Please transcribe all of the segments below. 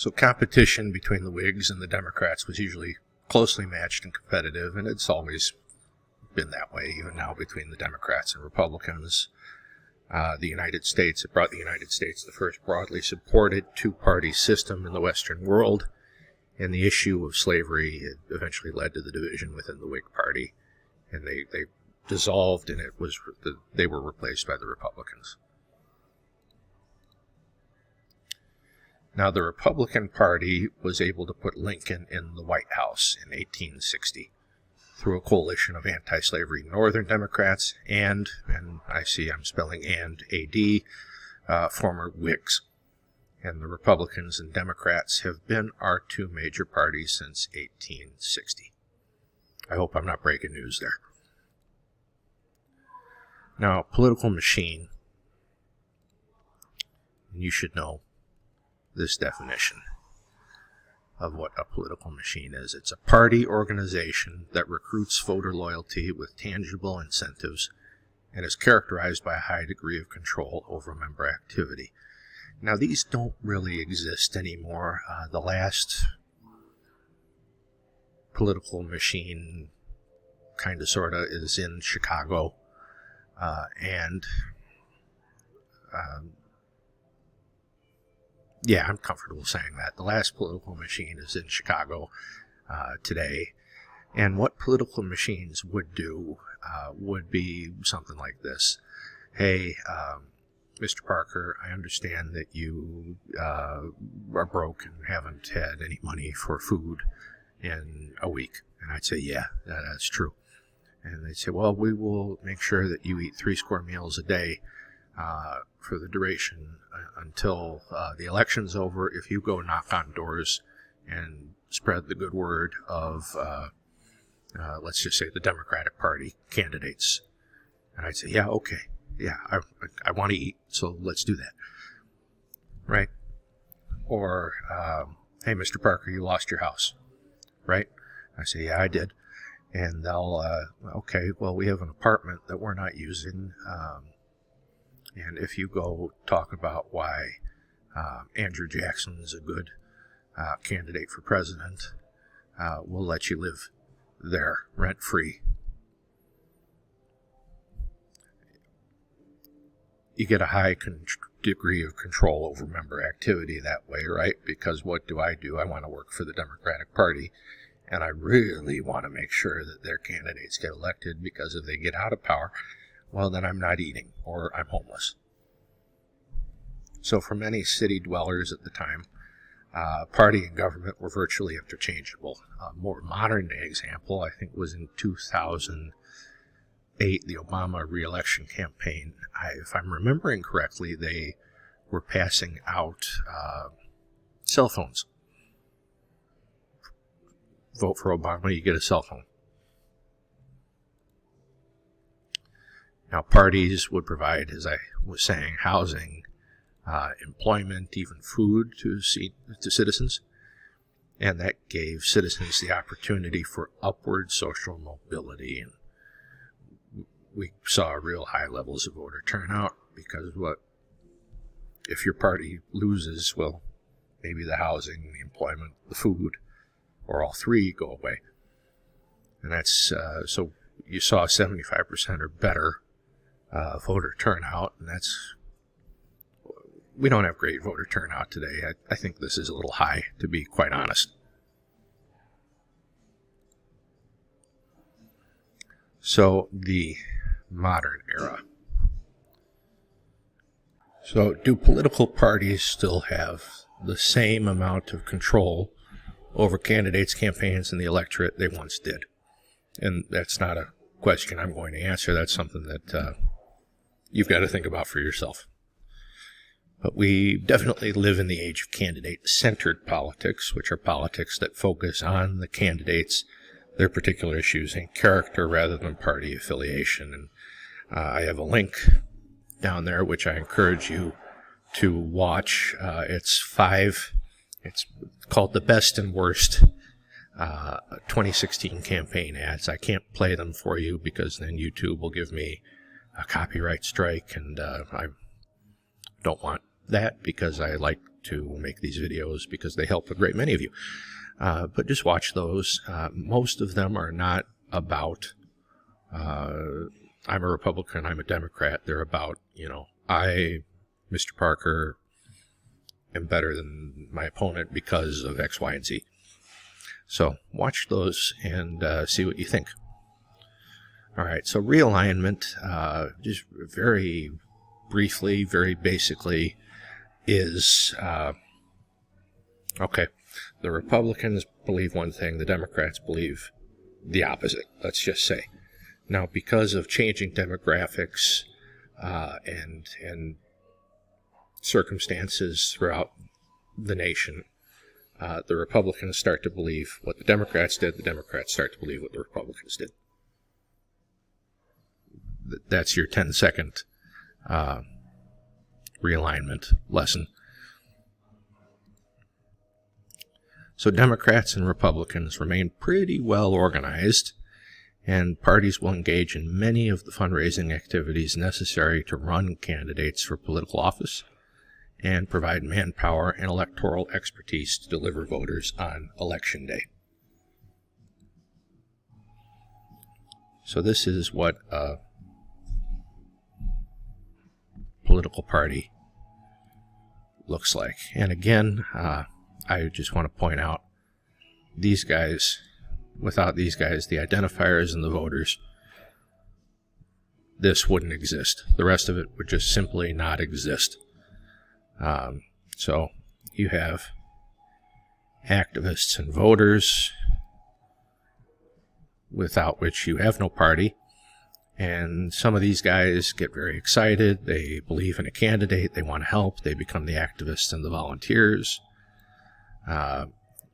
So competition between the Whigs and the Democrats was usually closely matched and competitive, and it's always been that way, even now between the Democrats and Republicans. The United States, it brought the United States the first broadly supported two-party system in the Western world, and the issue of slavery eventually led to the division within the Whig Party, and they dissolved, and they were replaced by the Republicans. Now, the Republican Party was able to put Lincoln in the White House in 1860 through a coalition of anti-slavery Northern Democrats and I see I'm spelling AD, former Whigs. And the Republicans and Democrats have been our two major parties since 1860. I hope I'm not breaking news there. Now, political machine, and you should know this definition of what a political machine is. It's a party organization that recruits voter loyalty with tangible incentives and is characterized by a high degree of control over member activity. Now, these don't really exist anymore. The last political machine, kind of, sort of, is in Chicago, yeah, I'm comfortable saying that. The last political machine is in Chicago today. And what political machines would do would be something like this. Hey, Mr. Parker, I understand that you are broke and haven't had any money for food in a week. And I'd say, yeah, that's true. And they'd say, well, we will make sure that you eat 3 square meals a day for the duration until the election's over, if you go knock on doors and spread the good word of, let's just say, the Democratic Party candidates. And I'd say, yeah, okay. Yeah, I want to eat, so let's do that. Right? Or, hey, Mr. Parker, you lost your house. Right? I say, yeah, I did. And they'll, okay, well, we have an apartment that we're not using, and if you go talk about why Andrew Jackson's a good candidate for president, we'll let you live there rent-free. You get a high degree of control over member activity that way, right? Because what do? I want to work for the Democratic Party, and I really want to make sure that their candidates get elected, because if they get out of power, well, then I'm not eating, or I'm homeless. So for many city dwellers at the time, party and government were virtually interchangeable. A more modern-day example, I think, was in 2008, the Obama re-election campaign. If I'm remembering correctly, they were passing out cell phones. Vote for Obama, you get a cell phone. Now, parties would provide, as I was saying, housing, employment, even food to citizens, and that gave citizens the opportunity for upward social mobility. And we saw real high levels of voter turnout, because if your party loses, well, maybe the housing, the employment, the food, or all three go away. And that's, so you saw 75% or better voter turnout, and we don't have great voter turnout today. I think this is a little high, to be quite honest. So, the modern era. So, do political parties still have the same amount of control over candidates' campaigns and the electorate they once did? And that's not a question I'm going to answer. That's something that you've got to think about for yourself. But we definitely live in the age of candidate-centered politics, which are politics that focus on the candidates, their particular issues, and character rather than party affiliation. And I have a link down there which I encourage you to watch. It's called The Best and Worst 2016 Campaign Ads. I can't play them for you because then YouTube will give me a copyright strike, and I don't want that because I like to make these videos because they help a great many of you. But just watch those. Most of them are not about, I'm a Republican, I'm a Democrat. They're about, I, Mr. Parker, am better than my opponent because of X, Y, and Z. So watch those and see what you think. All right, so realignment, just very briefly, very basically, is, okay, the Republicans believe one thing, the Democrats believe the opposite, let's just say. Now, because of changing demographics and circumstances throughout the nation, the Republicans start to believe what the Democrats did, the Democrats start to believe what the Republicans did. That's your 10-second realignment lesson. So Democrats and Republicans remain pretty well organized, and parties will engage in many of the fundraising activities necessary to run candidates for political office and provide manpower and electoral expertise to deliver voters on Election Day. So this is what a political party looks like. And again, I just want to point out, these guys, without these guys, the identifiers and the voters, this wouldn't exist. The rest of it would just simply not exist. So you have activists and voters, without which you have no party. And some of these guys get very excited. They believe in a candidate. They want to help. They become the activists and the volunteers.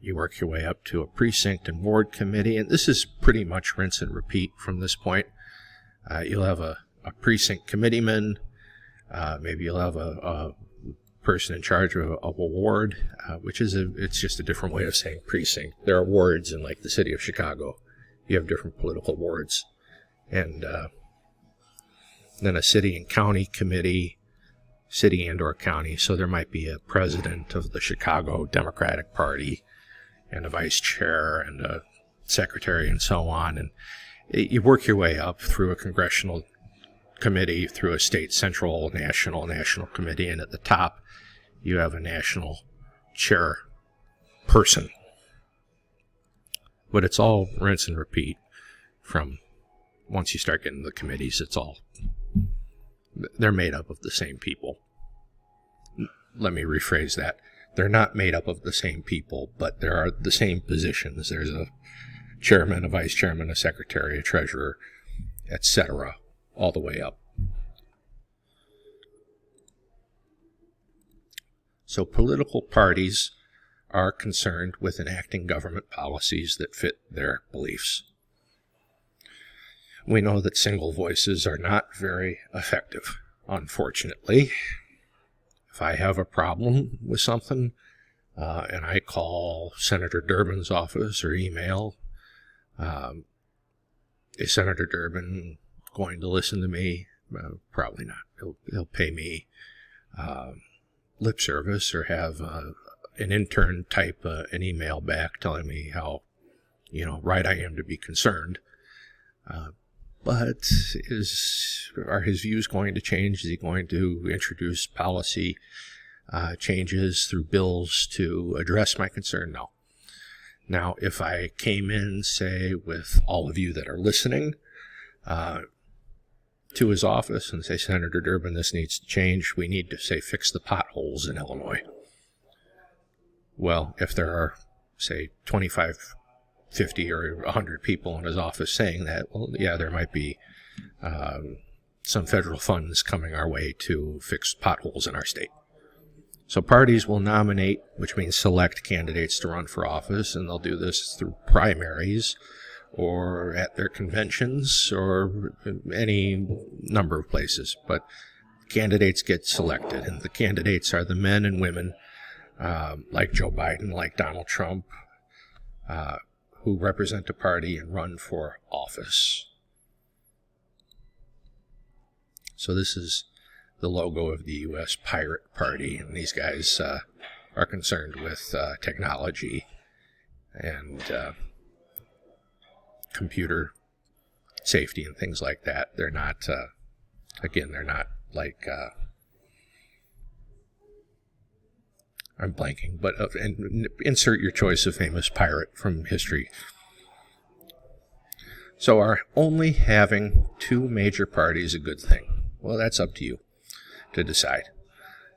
You work your way up to a precinct and ward committee. And this is pretty much rinse and repeat from this point. You'll have a precinct committeeman. Maybe you'll have a person in charge of a ward, which is it's just a different way of saying precinct. There are wards in like the city of Chicago. You have different political wards. And then a city and county committee, city and or county. So there might be a president of the Chicago Democratic Party and a vice chair and a secretary and so on. And you work your way up through a congressional committee, through a state, central, national committee. And at the top, you have a national chair person. But it's all rinse and repeat from once you start getting the committees. They're made up of the same people. Let me rephrase that. They're not made up of the same people, but there are the same positions. There's a chairman, a vice chairman, a secretary, a treasurer, etc., all the way up. So political parties are concerned with enacting government policies that fit their beliefs. We know that single voices are not very effective, unfortunately. If I have a problem with something, and I call Senator Durbin's office or email, is Senator Durbin going to listen to me? Probably not. He'll pay me lip service or have an intern type an email back telling me how right I am to be concerned. But are his views going to change? Is he going to introduce policy changes through bills to address my concern? No. Now, if I came in, say, with all of you that are listening, to his office and say, Senator Durbin, this needs to change. We need to, say, fix the potholes in Illinois. Well, if there are, say, 25, 50, or 100 people in his office saying that, well, yeah, there might be some federal funds coming our way to fix potholes in our state. So parties will nominate, which means select candidates to run for office, and they'll do this through primaries or at their conventions or any number of places. But candidates get selected, and the candidates are the men and women like Joe Biden, like Donald Trump, who represent a party and run for office. So this is the logo of the U.S. Pirate Party, and these guys are concerned with technology and computer safety and things like that. They're not, again, they're not like, I'm blanking, but and insert your choice of famous pirate from history. So are only having two major parties a good thing? Well, that's up to you to decide.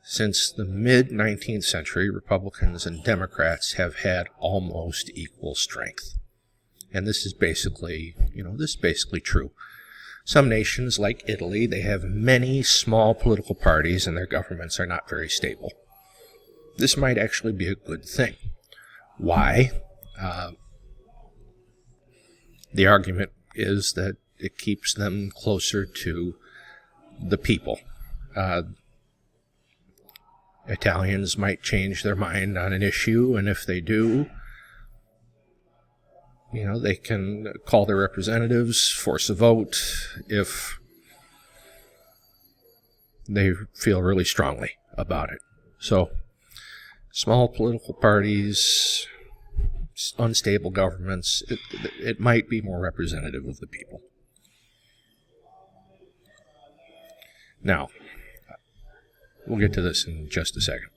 Since the mid-19th century, Republicans and Democrats have had almost equal strength. And this is basically, true. Some nations, like Italy, they have many small political parties and their governments are not very stable. This might actually be a good thing. Why? The argument is that it keeps them closer to the people. Italians might change their mind on an issue, and if they do, they can call their representatives, force a vote if they feel really strongly about it. So, small political parties, unstable governments, it might be more representative of the people. Now, we'll get to this in just a second.